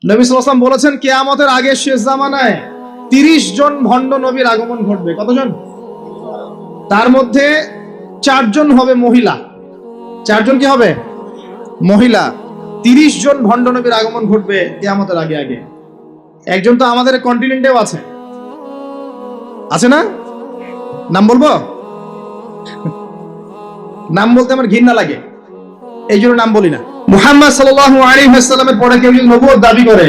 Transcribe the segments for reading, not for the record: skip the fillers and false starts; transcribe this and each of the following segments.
নবী সাল্লাল্লাহু আলাইহি ওয়াসাল্লাম বলেছেন কিয়ামতের আগে শেষ জামানায় 30 জন ভণ্ড নবীর আগমন ঘটবে। কতজন? তার মধ্যে 4 জন হবে মহিলা। 4 জন কি হবে? মহিলা। 30 জন ভণ্ড নবীর আগমন ঘটবে কিয়ামতের আগে আগে। একজন তো আমাদের কন্টিনেন্টেও আছে, আছে না? নাম বলবো? নাম বলতে আমার ঘৃণা লাগে, এই জন্য নাম বলি না। মুহাম্মদ সাল্লাল্লাহু আলাইহি ওয়াসাল্লামের পরে কেউ যদি নবুয়ত দাবি করে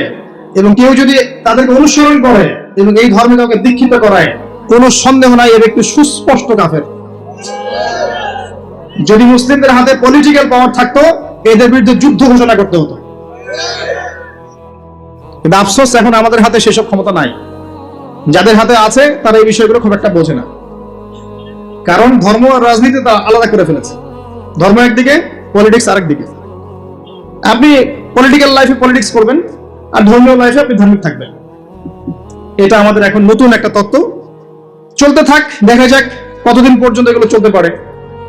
এবং কেউ যদি তাদেরকে অনুসরণ করে এবং এই ধর্মে কাউকে দীক্ষিত করায়, কোনো সন্দেহ নাই এর একটি সুস্পষ্ট কাফের। যদি মুসলিমদের হাতে পলিটিক্যাল পাওয়ার থাকতো এদের বিরুদ্ধে যুদ্ধ ঘোষণা করতে হতো, কিন্তু আফসোস এখন আমাদের হাতে সেসব ক্ষমতা নাই। যাদের হাতে আছে তারা এই বিষয়গুলো খুব একটা বোঝে না, কারণ ধর্ম আর রাজনীতি তা আলাদা করে ফেলেছে। ধর্ম একদিকে, পলিটিক্স আরেকদিকে। আপনি পলিটিক্যাল লাইফে পলিটিক্স করবেন আর ধর্মীয় লাইফে আপনি ধার্মিক থাকবেন। এটা আমাদের এখন নতুন একটা তত্ত্ব। চলতে থাক, দেখা যাক কতদিন পর্যন্ত এগুলো চলতে পারে।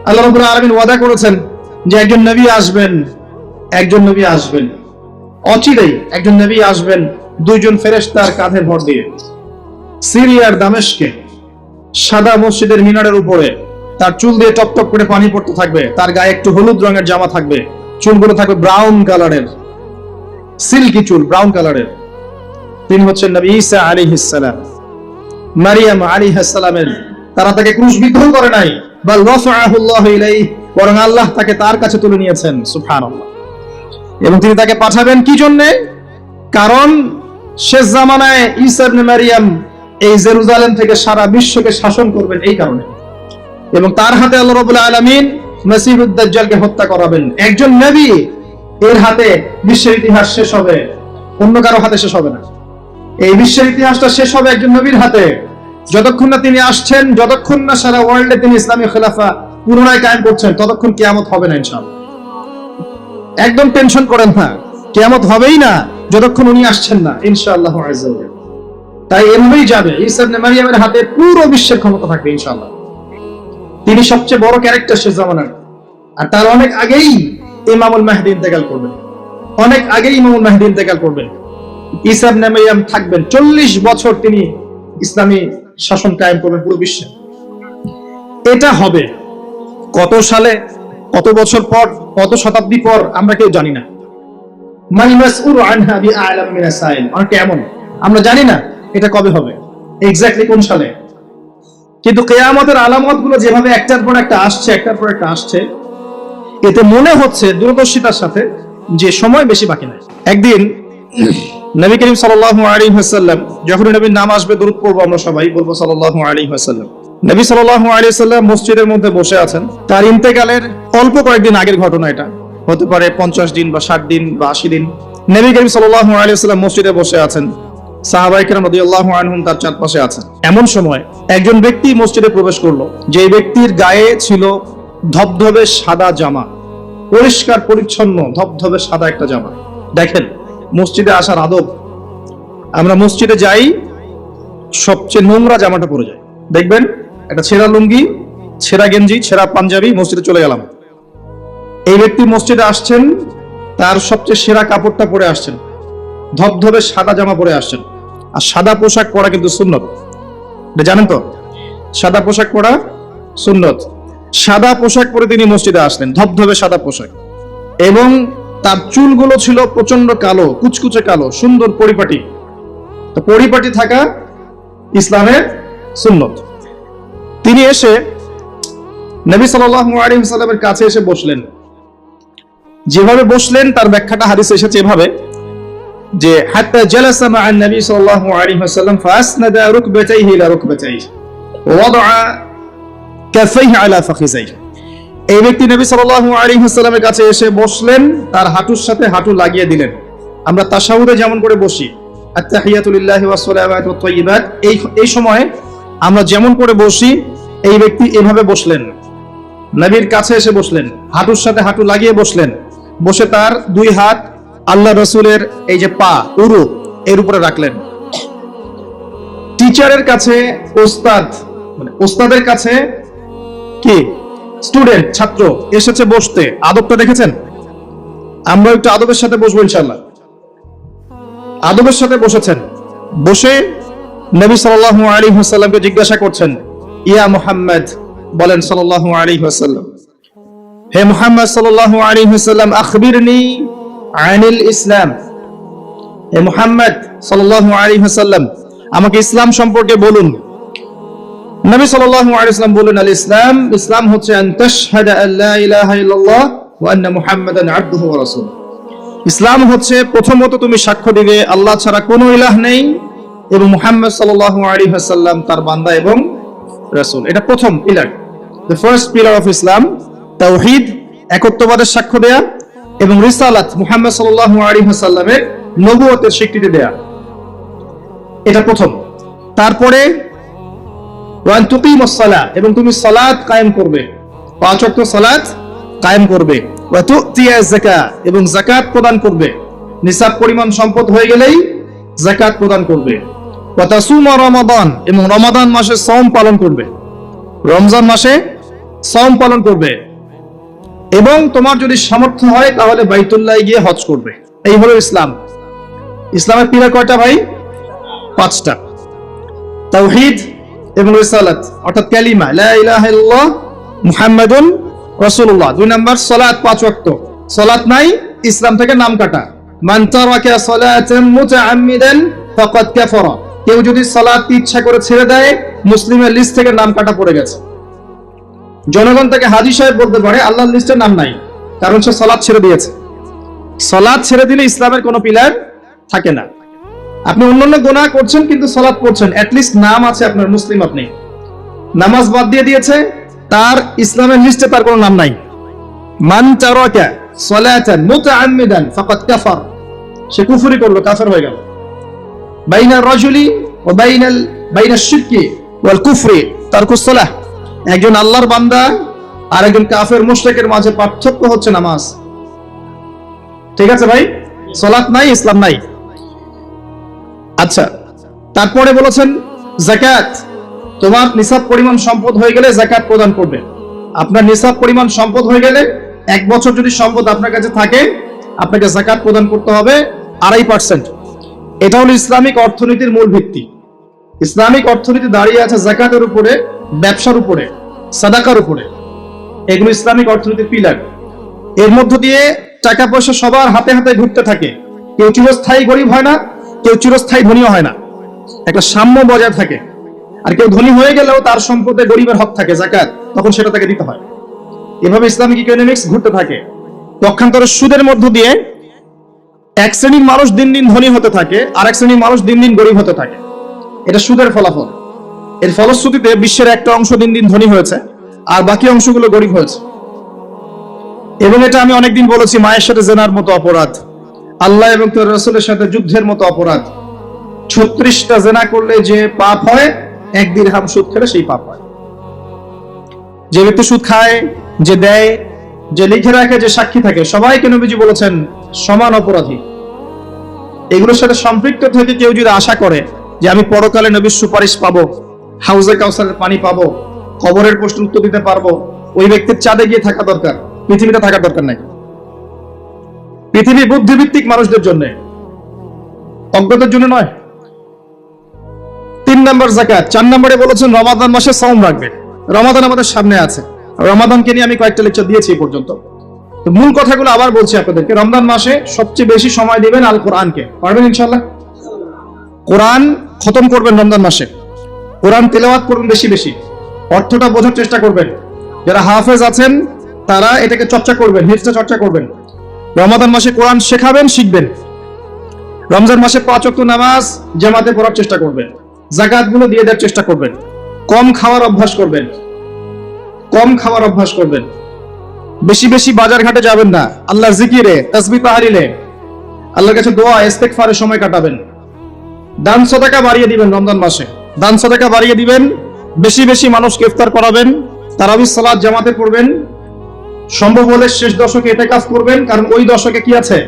আল্লাহ রাব্বুল আলামিন ওয়াদা করেছেন যে একজন নবী আসবেন, একজন নবী আসবেন অচিরেই। একজন নবী আসবেন 2 জন ফেরেশতার কাঁধে ভর দিয়ে। সিরিয়ার দামেস্কে সাদা মসজিদের মিনারের উপরে তার চুল দিয়ে টপটপ করে পানি পড়তে থাকবে, তার গায়ে একটু হলুদ রঙের জামা থাকবে, চুলগুলো থাকবে ব্রাউন কালারের, সিল্কি চুল ব্রাউন কালারের। তিনি হচ্ছেন নবী ঈসা আলাইহিস সালাম। মারিয়াম আলাইহিস সালামের তারা তাকে ক্রুশবিদ্ধ করে নাই, বাল রাফাআহু আল্লাহু ইলাইহি, বরং আল্লাহ তাকে তার কাছে তুলে নিয়েছেন। সুবহানাল্লাহ। এবং তিনি তাকে পাঠাবেন কি জন্য? কারণ শেষ জামানায় ঈসা ইবনে মারিয়াম এই জেরুজালেম থেকে সারা বিশ্বকে শাসন করবেন এই কারণে, এবং তার হাতে আল্লাহ রাব্বুল আলামিন মসিহুদ দাজ্জালকে হত্যা করাবেন। একজন নবী এর হাতে বিশ্বের ইতিহাস শেষ হবে, অন্য কারো হাতে শেষ হবে না। এই বিশ্বের ইতিহাসটা শেষ হবে একজন নবীর হাতে। যতক্ষণ না তিনি আসছেন, যতক্ষণ না সারা ওয়ার্ল্ডে তিনি ইসলামী খেলাফা পুনরায় কায়েম করছেন, ততক্ষণ কিয়ামত হবে না ইনশাআল্লাহ। একদম টেনশন করেন না, কিয়ামত হবেই না যতক্ষণ উনি আসছেন না ইনশাআল্লাহ আযজা ওয়া জাল। তাই এভাবেই যাবে, ঈসা ইবনে মারিয়ামের হাতে পুরো বিশ্বের ক্ষমতা থাকবে ইনশাআল্লাহ। তিনি সবচেয়ে বড় ক্যারেক্টার শেষ জামানার। আর তার অনেক আগেই ইমামুল মাহদী ইন্তেকাল করবেন, অনেক আগেই ইমামুল মাহদী ইন্তেকাল করবেন। ঈসা ইবনে মারিয়াম থাকবেন 40 বছর, তিনি ইসলামী শাসন কায়েম করবেন পুরো বিশ্বে। এটা হবে কত সালে, কত বছর পর, কত শতাব্দী পর আমরা কেউ জানি না। মাল মাসউলু আনহা বিআলাম মিনাস সাইল, অনেকটা এমন আমরা জানি না এটা কবে হবে, এক্স্যাক্টলি কোন সালে। কিন্তু কিয়ামতের আলামতগুলো যেভাবে একটার পর একটা আসছে, একটার পর একটা আসছে, এতে মনে হচ্ছে দূরদর্শিতার সাথে যে সময় বেশি বাকি নাই। একদিন নবী করিম সাল্লাল্লাহু আলাইহি ওয়াসাল্লাম, যখন নবীর নাম আসবে দরুদ পড়বো আমরা সবাই, বলবো সাল্লাল্লাহু আলাইহি ওয়াসাল্লাম। নবী সাল্লাল্লাহু আলাইহি ওয়াসাল্লাম মসজিদের মধ্যে বসে আছেন। তার ইন্তেকালের অল্প কয়েকদিন আগের ঘটনা এটা, হতে পারে 50 দিন বা 60 দিন বা 80 দিন। নবী করিম সাল্লাল্লাহু আলাইহি ওয়াসাল্লাম মসজিদে বসে আছেন, সাহাবায়ে কেরাম রাদিয়াল্লাহু আনহুম তার চারপাশে আছেন। এমন সময় একজন ব্যক্তি মসজিদে প্রবেশ করলো, যে ব্যক্তির গায়ে ছিল ধবধবে সাদা জামা, পরিষ্কার পরিচ্ছন্ন ধবধবে সাদা একটা জামা। দেখেন মসজিদে আসার আদব, আমরা মসজিদে যাই সবচেয়ে নোংরা জামাটা পরে যাই। দেখবেন একটা ছেঁড়া লুঙ্গি, ছেঁড়া গেঞ্জি, ছেঁড়া পাঞ্জাবি, মসজিদে চলে গেলাম। এই ব্যক্তি মসজিদে আসছেন, তার সবচেয়ে সেরা কাপড়টা পরে আসছেন, ধবধবে সাদা জামা পরে আসছেন। আর সাদা পোশাক পরা কিন্তু সুন্নত, এটা জানেন তো? সাদা পোশাক পরা সুন্নত। সাদা পোশাক পরে তিনি মসজিদে আসলেন, ধবধবে সাদা পোশাক, এবং তার চুলগুলো ছিল প্রচন্ড কালো, কুচকুচে কালো, সুন্দর পরিপাটি। তো পরিপাটি থাকা ইসলামের সুন্নত। তিনি এসে নবী সাল্লাল্লাহু আলাইহি ওয়াসাল্লামের কাছে এসে বসলেন। যেভাবে বসলেন তার ব্যাখ্যাটা হাদিসে এসেছে এভাবে, যে হাত্তা জালাসা মা'আন নবী সাল্লাল্লাহু আলাইহি ওয়াসাল্লাম ফাসনাদা রুকবাতাইহি ইলা রুকবাতাইহি ওয়া ওয়াদা'a কাফাইহি আলা ফাখিজাইহি। এই ব্যক্তি নবী সাল্লাল্লাহু আলাইহি ওয়াসাল্লামের কাছে এসে বসলেন, তার হাঁটুর সাথে হাঁটু লাগিয়ে দিলেন। আমরা তাশাহুদে যেমন করে বসি, আত-তাহিয়াতু লিল্লাহি ওয়াস সালাওয়াতু ওয়াত তাইয়্যিবাত, এই সময় আমরা যেমন করে বসি, এই ব্যক্তি এভাবে বসলেন, নবীর কাছে এসে বসলেন, হাঁটুর সাথে হাঁটু লাগিয়ে বসলেন। বসে তার 2 হাত আল্লাহ রাসূলের এই যে পা, উরু, এর উপরে রাখলেন। টিচারের কাছে ওস্তাদ, মানে ওস্তাদের কাছে কি স্টুডেন্ট, ছাত্র এসেছে বসতে, আদবটা দেখেছেন? আমরা একটু আদবের সাথে বসবো ইনশাআল্লাহ। আদবের সাথে বসেছেন, বসে নবী সাল্লাল্লাহু আলাইহি ওয়াসাল্লামকে জিজ্ঞাসা করছেন, ইয়া মুহাম্মদ, বলেন সাল্লাল্লাহু আলাইহি ওয়াসাল্লাম, হে মুহাম্মদ সাল্লাল্লাহু আলাইহি ওয়াসাল্লাম, আখবিরনি আনিল ইসলাম, হে মুহাম্মদ সাল্লাল্লাহু আলাইহি ওয়াসাল্লাম, আমাকে ইসলাম সম্পর্কে বলুন। নবী সাল্লাল্লাহু আলাইহি ওয়াসাল্লাম বলেন, আল ইসলাম, ইসলাম হচ্ছে আন তাশহাদা আল্লা ইলাহা ইল্লাল্লাহ ওয়া আন্না মুহাম্মাদান আবদুহু ওয়া রাসূলুহু। ইসলাম হচ্ছে প্রথমত তুমি সাক্ষ্য দিবে আল্লাহ ছাড়া কোনো ইলাহ নেই এবং মুহাম্মদ সাল্লাল্লাহু আলাইহি ওয়াসাল্লাম তার বান্দা এবং রাসূল। এটা প্রথম pillar, the first pillar of Islam. তাওহীদ, একত্ববাদের সাক্ষ্য দেয়া, এবং রিসালাত, মুহাম্মদ সাল্লাল্লাহু আলাইহি ওয়াসাল্লামের নবুয়তের স্বীকৃতি দেয়া, এটা প্রথম। তারপরে ওয়ান তুকিমুস সালাহ, এবং তুমি সালাত কায়েম করবে, 5 ওয়াক্ত সালাত কায়েম করবে। ওয়া তুতিয়া যাকাত, এবং যাকাত প্রদান করবে, নিসাব পরিমাণ সম্পদ হয়ে গেলেই যাকাত প্রদান করবে। ওয়া তাসুমা রমাদান, এবং রমাদান মাসে সওম পালন করবে, রমজান মাসে সওম পালন করবে, এবং তোমার যদি সামর্থ্য হয় তাহলে বাইতুল্লাহ গিয়ে হজ করবে। এই হলো ইসলাম। ইসলামের পিলার কয়টা ভাই? 5টা। তাওহীদ এবং রিসালাত, অর্থাৎ কালিমা লা ইলাহা ইল্লাল্লাহ মুহাম্মাদুন রাসূলুল্লাহ। 2 নাম্বার সালাত, 5 ওয়াক্ত। সালাত নাই, ইসলাম থেকে নাম কাটা। মান তারাকা সালাতান মুতাআম্মিদান ফাকাদ কাফারা, কেউ যদি সালাত ইচ্ছা করে ছেড়ে দেয়, মুসলিমের লিস্ট থেকে নাম কাটা পড়ে গেছে। জনগণ থেকে হাজী সাহেব বলতে পারে আল্লাহর লিস্টে নাম নাই, কারণ সে সালাত ছেড়ে দিয়েছে। সালাত ছেড়ে দিলে ইসলামের কোনো পিলার থাকে না। আপনি অন্যান্য গুনাহ করছেন কিন্তু সালাত পড়ছেন, এট লিস্ট নাম আছে আপনার, মুসলিম আপনি। নামাজ বাদ দিয়ে দিয়েছে, তার ইসলামের লিস্টে তার কোনো নাম নাই। মান তারাকা সালাতান মুতাআম্মিদান ফাকাদ কাফার, সে কুফরি করলো, কাফের হয়ে গেল। বাইনার রাজুলি ওয়া বাইনাশ শিরকি ওয়াল কুফরি তারকুস সালাহ, একজন আল্লাহর বান্দা আর একজন কাফের মুশরিকের মাঝে পার্থক্য হচ্ছে নামাজ। ঠিক আছে ভাই? সালাত নাই, ইসলাম নাই। আচ্ছা, তারপরে বলেছেন যাকাত, তোমার নিসাব পরিমাণ সম্পদ হয়ে গেলে যাকাত প্রদান করবে। আপনার নিসাব পরিমাণ সম্পদ হয়ে গেলে, 1 বছর যদি সম্পদ আপনার কাছে থাকে, আপনাকে যাকাত প্রদান করতে হবে 2.5%। এটা হলো ইসলামিক অর্থনীতির মূল ভিত্তি। ইসলামিক অর্থনীতি দাঁড়িয়ে আছে যাকাতের উপরে, ব্যবসার উপরে, সাদাকার উপরে। এগুলো ইসলামিক অর্থনীতির পিলার। এর মধ্য দিয়ে টাকা পয়সা সবার হাতে হাতে ঘুরতে থাকে। কেউ চিরস্থায়ী গরিব হয় না, কেউ চিরস্থায়ী ধনীও হয় না, একটা সাম্য বজায় থাকে। আর কেউ ধনী হয়ে গেলেও তার সম্পদে গরিবের হক থাকে, যাকাত, তখন সেটা তাকে দিতে হয়। এভাবে ইসলামিক ইকোনমিক্স ঘুরতে থাকে। পক্ষান্তরে সুদের মধ্য দিয়ে এক শ্রেণীর মানুষ দিন দিন ধনী হতে থাকে, আর এক শ্রেণীর মানুষ দিন দিন গরিব হতে থাকে। এটা সুদের ফলাফল। এর ফলশ্রুতিতে বিশ্বের একটা অংশ দিন দিন ধনী হয়েছে, আর বাকি অংশগুলো গরিব হয়েছে। এবং এটা আমি অনেকদিন বলেছি, মায়ের সাথে জেনার মতো অপরাধ, আল্লাহ এবং তার রাসূলের সাথে যুদ্ধের মতো অপরাধ। 36টা জেনা করলে যে পাপ হয়, 1 দিরহাম সুদ খেলে সেই পাপ হয়। যে ব্যক্তি সুদ খায়, যে দেয়, যে লিখে রাখে, যে সাক্ষী থাকে, সবাইকে নবীজি বলেছেন সমান অপরাধী। এগুলোর সাথে সম্পৃক্ত থেকে কেউ যদি আশা করে যে আমি পরকালে নবীর সুপারিশ পাবো, হাউজে কাউসারের পানি পাবো, কবরের প্রশ্ন উত্তর দিতে পারবো, ওই ব্যক্তির চাঁদে গিয়ে থাকা দরকার, পৃথিবীতে থাকার দরকার নাই। পৃথিবী বুদ্ধিভিত্তিক মানুষদের জন্য, অজ্ঞদের জন্য নয়। 3 নম্বর যাকাত। 4 নম্বরে বলেছেন রমাদান মাসে সাওম রাখবে। রমাদান আমাদের সামনে আছে, রমাদানকে নিয়ে আমি কয়েকটা লেকচার দিয়েছি এই পর্যন্ত। তো মূল কথাগুলো আবার বলছি আপনাদেরকে। রমজান মাসে সবচেয়ে বেশি সময় দিবেন আল কোরআনকে। পারবেন ইনশাআল্লাহ? কোরআন খতম করবেন রমজান মাসে, কোরআন তেলাওয়াত করবেন বেশি বেশি, অর্থটা বোঝার চেষ্টা করবেন। যারা হাফেজ আছেন তারা এটাকে চর্চা করবেন, হিফজে চর্চা করবেন। রমাদান মাসে কোরআন শেখাবেন, শিখবেন। রমজান মাসে 5 ওয়াক্ত নামাজ জামাতে পড়ার চেষ্টা করবেন, যাকাত গুলো দিয়ে দেওয়ার চেষ্টা করবেন। কম খাওয়ার অভ্যাস করবেন, কম খাওয়ার অভ্যাস করবেন। বেশি বেশি বাজার ঘাটে যাবেন না, আল্লাহর জিকিরে, তাসবিহ তাহলিলে, আল্লাহর কাছে দোয়া ইস্তেগফারে সময় কাটাবেন। দান সাদাকা বাড়িয়ে দিবেন রমজান মাসে, দান সাদাকা বাড়িয়ে দিবেন। বেশি বেশি মানুষকে ইফতার করাবেন, তারাবির সালাত জামাতে পড়বেন। সম্ভব হলে শেষ দশকে ইতিকাফ করবেন, কারণ ওই দশকে কি আছে?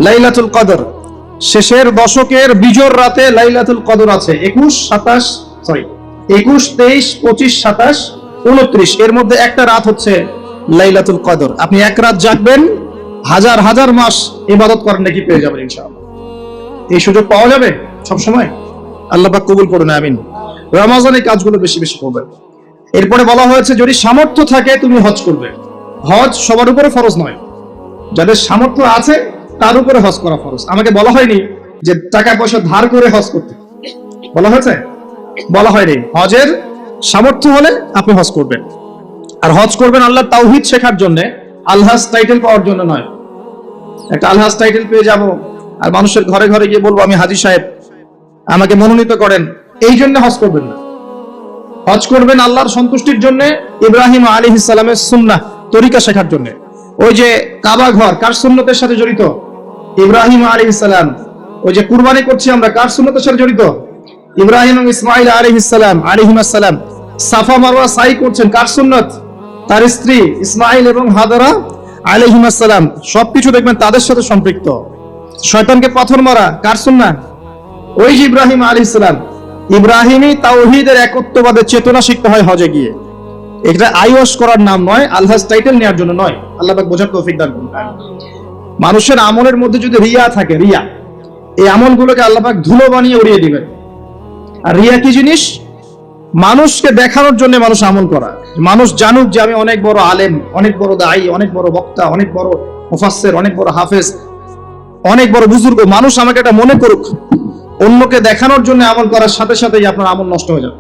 লাইলাতুল কদর। শেষের দশকের বিজোর রাতে লাইলাতুল কদর আছে। 21, 23, 25, 27, 29 এর মধ্যে একটা রাত হচ্ছে লাইলাতুল কদর। আপনি এক রাত জাগবেন, হাজার হাজার মাস ইবাদত করেন নাকি পেয়ে যাবেন ইনশাআল্লাহ। এই সুযোগ পাওয়া যাবে সব সময়? আল্লাহ পাক কবুল করুন, আমিন। রমজানে কাজগুলো বেশি বেশি করবে। এরপরে বলা হয়েছে যদি সামর্থ্য থাকে তুমি হজ করবে। হজ সবার উপরে ফরজ নয়, যাদের সামর্থ্য আছে তার উপরে হজ করা ফরজ। আমাকে বলা হয়নি যে টাকা পয়সা ধার করে হজ করতে, বলা হয়েছে? বলা হয়নি। হজের সামর্থ্য হলে আপনি হজ করবেন। আর হজ করবেন আল্লাহর তাওহীদ শেখার জন্য, আলহাজ টাইটেল পাওয়ার জন্য নয়। একটা আলহাজ টাইটেল পেয়ে যাব আর মানুষের ঘরে ঘরে গিয়ে বলবো আমি হাজী সাহেব, আমাকে মনোনীত করেন, এই জন্য হজ করবেন না। হজ করবেন আল্লাহর সন্তুষ্টির জন্য, ইব্রাহিম আলাইহিস সালামের সুন্নাহ তরিকা শেখার জন্য। ওই যে কাবা ঘর কার সুন্নতের সাথে জড়িত? ইব্রাহিম আলাইহিস সালাম। ওই যে কুরবানি করছি আমরা কার সুন্নতের সাথে জড়িত? ইব্রাহিম এবং ইসমাঈল আলাইহিস সালাম। সাফা মারওয়া সাই করছেন কার সুন্নত? তার স্ত্রী ইসমাঈল এবং হাজারা আলাইহিস সালাম। সবকিছু দেখবেন তাদের সাথে সম্পৃক্ত। শয়তানকে পাথর মারা কার সুন্নাহ? ওই যে ইব্রাহিম আলাইহিস সালাম। ইব্রাহিমী তাওহীদের একত্ববাদের চেতনা শিখতে হয় হজে গিয়ে। এটা আইওয়াশ করার নাম নয়, আলহাজ টাইটেল নেওয়ার জন্য নয়। আল্লাহ পাক বোঝার তৌফিক দান করুন। মানুষের আমলের মধ্যে যদি রিয়া থাকে, রিয়া, এই আমলগুলোকে আল্লাহ পাক ধুলো বানিয়ে উড়িয়ে দিবেন। আর রিয়া কি জিনিস? মানুষকে দেখানোর জন্য মানুষ আমল করা, মানুষ জানুক যে আমি অনেক বড় আলেম, অনেক বড় দাঈ, অনেক বড় বক্তা, অনেক বড় মুফাসসির, অনেক বড় হাফেজ, অনেক বড় বুজুর্গ, মানুষ আমাকে এটা মনে করুক। অন্যকে দেখানোর জন্য আমল করার সাথে সাথেই আপনার আমল নষ্ট হয়ে যাবে।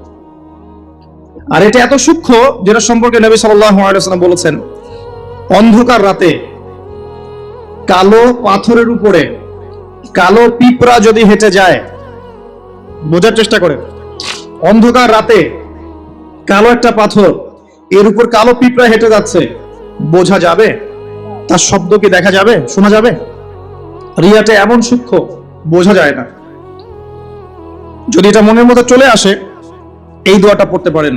আর এটা এত সূক্ষ্ম যেটা সম্পর্কে নবী সাল্লাল্লাহু আলাইহি ওয়াসাল্লাম বলেছেন, অন্ধকার রাতে কালো পাথরের উপরে কালো পিঁপড়া যদি হেঁটে যায়, বোঝার চেষ্টা করে, অন্ধকার রাতে কালো একটা পাথর, এর উপর কালো পিঁপড়া হেঁটে যাচ্ছে, বোঝা যাবে? তার শব্দ কি দেখা যাবে, শোনা যাবে? রিয়াটা এমন সূক্ষ্ম, বোঝা যায় না। যদি এটা মনের মধ্যে চলে আসে, এই দোয়াটা পড়তে পারেন,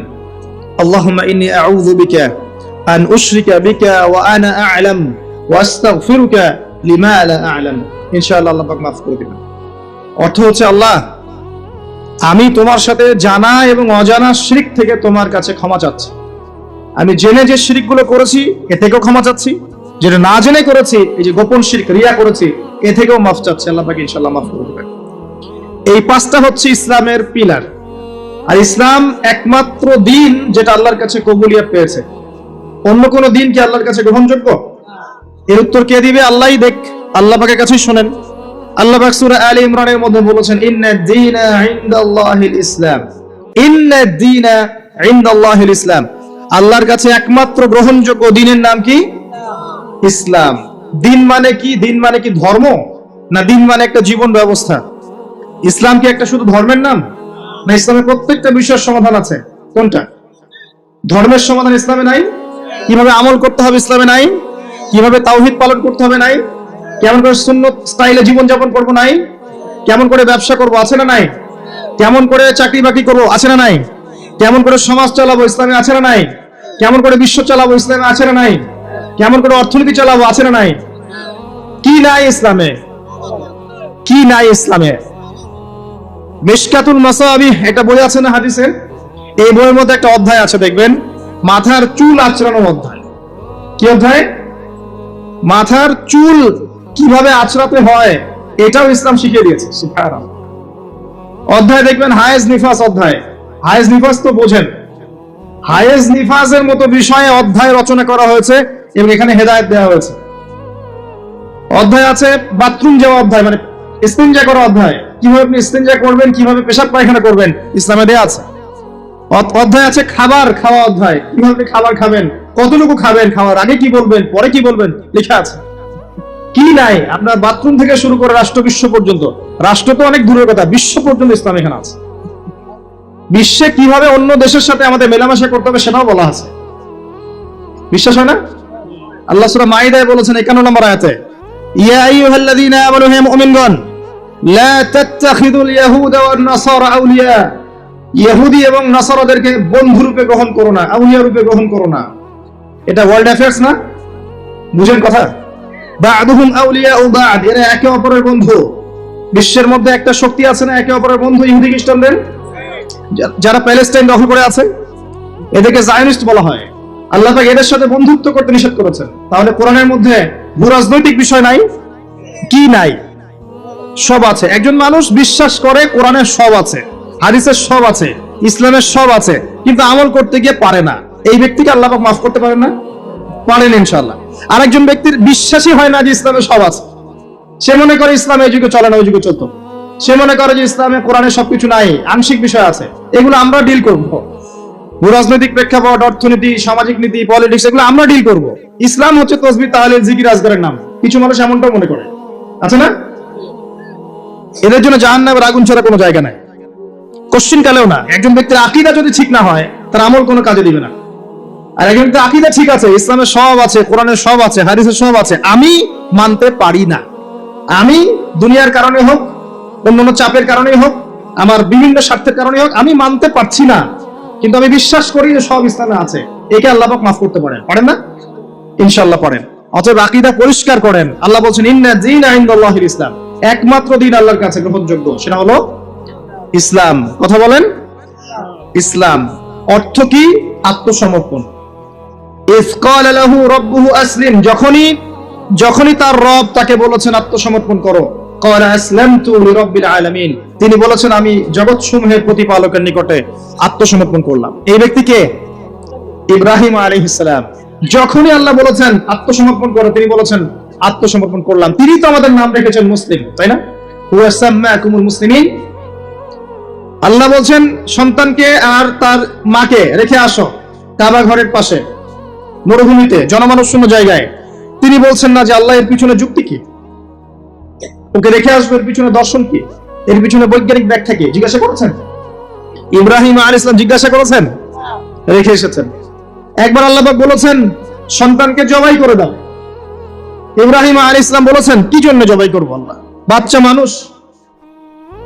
আল্লাহুম্মা ইন্নী আউযু বিকা আন উশরিকা বিকা ওয়া আনা আ'লাম ওয়া আস্তাগফিরুকা লিমা লা আ'লাম। ইনশাআল্লাহ আল্লাহ পাক মাফ করে দিবেন। অর্থ হচ্ছে, আল্লাহ আমি তোমার সাথে জানা এবং অজানা শিরক থেকে তোমার কাছে ক্ষমা চাচ্ছি। আমি জেনে যে শিরকগুলো করেছি এ থেকেও ক্ষমা চাচ্ছি, যেটা না জেনে করেছি, এই যে গোপন শিরক রিয়া করেছি, এ থেকেও মাফ চাচ্ছি। আল্লাহ পাক ইনশাআল্লাহ মাফ করে দিবেন। এই পাঁচটা হচ্ছে ইসলামের পিলার। আর ইসলাম একমাত্র দিন যেটা আল্লাহর কাছে কবুলিয়ত পেয়েছে। অন্য কোন দিন কি আল্লাহর কাছে গ্রহণযোগ্য? এর উত্তর কে দিবে? আল্লাহই দেখ, আল্লাহ পাকের কাছেই শুনেন। আল্লাহ পাক সূরা আলে ইমরানের মধ্যে বলেছেন, ইন্নাদ দীনা ইনদাল্লাহিল ইসলাম। ইন্নাদ দীনা ইনদাল্লাহিল ইসলাম। আল্লাহর কাছে একমাত্র গ্রহণযোগ্য দিনের নাম কি? ইসলাম। দিন মানে কি? দিন মানে কি ধর্ম? না দিন মানে একটা জীবন ব্যবস্থা? ইসলাম কি একটা শুধু ধর্মের নাম? না ইসলামের প্রত্যেকটা বিষয়ের সমাধান আছে। কোনটা? ধর্মের সমাধান ইসলামে নাই? কিভাবে আমল করতে হবে ইসলামে নাই? কিভাবে তাওহীদ পালন করতে হবে নাই? কেমন করে সুন্নত স্টাইলে জীবন যাপন করবো নাই? কেমন করে ব্যবসা করবো আছে না নাই? কেমন করে চাকরি বাকরি করবো আছে না নাই? কেমন করে সমাজ চালাবো ইসলামে আছে না নাই? কেমন করে বিশ্ব চালাবো ইসলামে আছে না নাই? কেমন করে অর্থনীতি চালাবো আছে না নাই? কি নাই ইসলামে? কি নাই ইসলামে? মিশকাতুল মাসাবিহ একটা বই আছে না হাদিসের, এই বইয়ের মধ্যে একটা অধ্যায় আছে, দেখবেন মাথার চুল আঁচড়ানোর অধ্যায়। কি অধ্যায়? মাথার চুল কিভাবে আঁচড়াতে হয় এটাও ইসলাম শিখিয়ে দিয়েছে। সুবহানাল্লাহ। অধ্যায় দেখবেন হায়েজ নিফাস অধ্যায়। হায়েজ নিফাস তো বোঝেন, হায়েজ নিফাসের মতো বিষয়ে অধ্যায় রচনা করা হয়েছে এবং এখানে হেদায়েত দেওয়া হয়েছে। অধ্যায় আছে বাথরুম যাওয়া অধ্যায়, মানে ইস্তিনজা করা অধ্যায়, কিভাবে আপনি ইস্তিনজা করবেন, কিভাবে পেশাব পায়খানা করবেন ইসলামে দেয়া আছে। অধ্যায় আছে খাবার খাওয়া অধ্যায়, কিভাবে খাবার খাবেন, কতটুকু খাবেন, খাওয়ার আগে কি বলবেন, পরে কি বলবেন, লেখা আছে। কি নাই? আপনার বাথরুম থেকে শুরু করে রাষ্ট্র বিশ্ব পর্যন্ত, রাষ্ট্র তো অনেক দূরের কথা, বিশ্ব পর্যন্ত ইসলাম এখানে আছে। বিশ্বে কিভাবে অন্য দেশের সাথে আমাদের মেলামেশা করতে হবে সেটাও বলা আছে। বিশ্বাস হয় না? আল্লাহ সূরা মাইদায় বলেছেন 51 নম্বর আয়াতে, ইয়া আইয়ুহাল্লাযীনা আমানু, হে মুমিনগণ, লা তাত্তাখিযুল ইয়াহুদা ওয়ান নাসারা আউলিয়া। ইহুদি এবং নাসারাদেরকে বন্ধু রূপে গ্রহণ করো না, আউলিয়া রূপে গ্রহণ করো না। এটা ওয়ার্ল্ড অ্যাফেয়ার্স না? বুঝেন কথা? বা'দুহুম আউলিয়াউ বা'দ, এরা একে অপরের বন্ধু। বিশ্বের মধ্যে একটা শক্তি আছে না একে অপরের বন্ধু, ইহুদি খ্রিস্টানদের, যারা প্যালেস্টাইন দখল করে আছে, এদেরকে জায়নিস্ট বলা হয়। আল্লাহ পাক এদের সাথে বন্ধুত্ব করতে নিষেধ করেছেন। তাহলে কোরআনের মধ্যে ভূরাজনৈতিক বিষয় নাই? কি নাই? সব আছে। একজন মানুষ বিশ্বাস করে কোরআনের সব আছে, হাদিসের সব আছে, ইসলামের সব আছে, কিন্তু আমল করতে গিয়ে পারে না। এই ব্যক্তিকে আল্লাহ পাক মাফ করতে পারেন না? পারেন ইনশাআল্লাহ। আরেকজন ব্যক্তির বিশ্বাসই হয় না যে ইসলামে সব আছে, সে মনে করে ইসলাম এই যুগে চলে না ওই যুগে চলতো, সে মনে করে যে ইসলামে কোরআনে সবকিছু নাই, আংশিক বিষয় আছে, এগুলো আমরা ডিল করব। রাজনৈতিক প্রেক্ষাপট, অর্থনীতি, সামাজিক নীতি, পলিটিক্স, এগুলো আমরা ডিল করব। ইসলাম হচ্ছে তাসবিহ, তাহলিল, জিকির, আজকারের নাম। কিছু মানুষ এমনটাও মনে করে, আছে না? এদের জন্য জাহান্নামের আগুন ছাড়া কোনো জায়গা নাই, কোশ্চিন কালেও না। একজন ব্যক্তির আকীদা যদি ঠিক না হয়, তার আমল কোনো কাজে দিবে না। আর একজন ব্যক্তির আকীদা ঠিক আছে, ইসলামের সব আছে, কোরআনের সব আছে, হাদিসের সব আছে, আমি মানতে পারি না, আমি দুনিয়ার কারণে হোক, অন্যান্য চাপের কারণে হোক, আমার বিভিন্ন স্বার্থের কারণে হোক, আমি মানতে পারছি না, কিন্তু আমি বিশ্বাস করি যে সব ইসলামে আছে, একে আল্লাহ পাক মাফ করতে পারেন। পারেন না? ইনশাআল্লাহ পারেন। অতএব আকীদা পরিষ্কার করেন। আল্লাহ বলছেন ইন্না দীনা ইনদাল্লাহিল ইসলাম, একমাত্র দিন আল্লাহর কাছে গ্রহণযোগ্য সেটা হলো ইসলাম। কথা বলেন, ইসলাম। অর্থ কি? আত্মসমর্পণ। ইয ক্বালা লাহু রাব্বুহু আসলিম, যখনই তার রব তাকে বলেছেন আত্মসমর্পণ করো, ক্বালা আসলামতু লিরাব্বিল আলামিন, তিনি বলেছেন আমি জগৎসমূহের প্রতিপালকের নিকটে আত্মসমর্পণ করলাম। এই ব্যক্তি কে? ইব্রাহিম আলাইহিস সালাম। যখনই আল্লাহ বলেছেন আত্মসমর্পণ করো, তিনি বলেছেন আত্মসমর্পণ করলাম। তিনি তো আমাদের নাম রেখেছেন মুসলিম, তাই না? হুয়া সাম্মাকুমুল মুসলিমিন। আল্লাহ বলছেন সন্তানকে আর তার মাকে রেখে আসো কাবা ঘরের পাশে, মরুভূমিতে, জনমানব শূন্য জায়গায়। তিনি বলছেন না যে আল্লাহ এর পিছনে যুক্তি কি, ওকে রেখে আসবে, এর পিছনে দর্শন কি, এর পিছনে বৈজ্ঞানিক ব্যাখ্যা কি? জিজ্ঞাসা করেছেন? ইব্রাহিম আলাইহিস সালাম জিজ্ঞাসা করেছেন? রেখে এসেছেন। একবার আল্লাহ পাক বলেছেন সন্তানকে জবাই করে দাও, ইব্রাহিম আলাইহিস সালাম বলেছেন কি জন্য জবাই করব আল্লাহ, বাচ্চা মানুষ,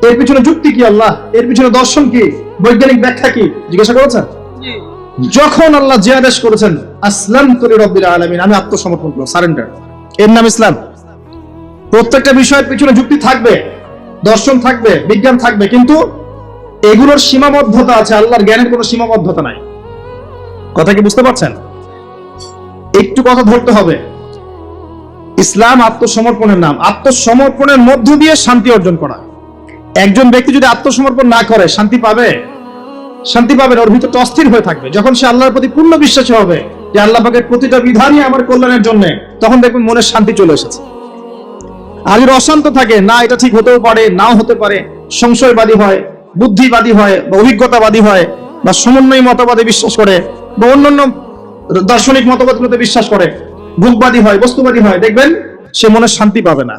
এর পিছনে যুক্তি কি আল্লাহ, এর পিছনে দর্শন কি, বৈজ্ঞানিক ব্যাখ্যা কি? জিজ্ঞাসা করেছেন? যখন আল্লাহ যে আদেশ করেছেন আসলামতু লিরাব্বিল আলামিন, আমি আত্মসমর্পণ করলাম, সারেন্ডার, এর নাম ইসলাম। প্রত্যেকটা বিষয়ের পিছনে যুক্তি থাকবে, দর্শন থাকবে, বিজ্ঞান থাকবে, কিন্তু এগুলোর সীমাবদ্ধতা আছে, আল্লাহর জ্ঞানের কোনো সীমাবদ্ধতা নাই। কথা কি বুঝতে পারছেন? একটু কথা ধরতে হবে। ইসলাম আত্মসমর্পণের নাম। আত্মসমর্পণের মধ্য দিয়ে শান্তি অর্জন করা। একজন ব্যক্তি যদি আত্মসমর্পণ না করে শান্তি পাবে? শান্তি পাবে না, ওর ভিতরটা অস্থির হয়ে থাকবে। যখন সে আল্লাহর প্রতি পূর্ণ বিশ্বাসী হবে যে আল্লাহ পাকের প্রতিটা বিধানই আমার কল্যাণের জন্য, তখন দেখবেন মনের শান্তি চলে এসেছে। আর যদি অশান্ত থাকে, না এটা ঠিক হতেও পারে, নাও হতে পারে, সংশয়বাদী হয়, বুদ্ধিবাদী হয়, বা অভিজ্ঞতাবাদী হয়, বা সমন্বয় মতবাদে বিশ্বাস করে, বা অন্যান্য দার্শনিক মতবাদগুলোতে বিশ্বাস করে, ভোগবাদী হয়, বস্তুবাদী হয়, দেখবেন সে মনে শান্তি পাবে না।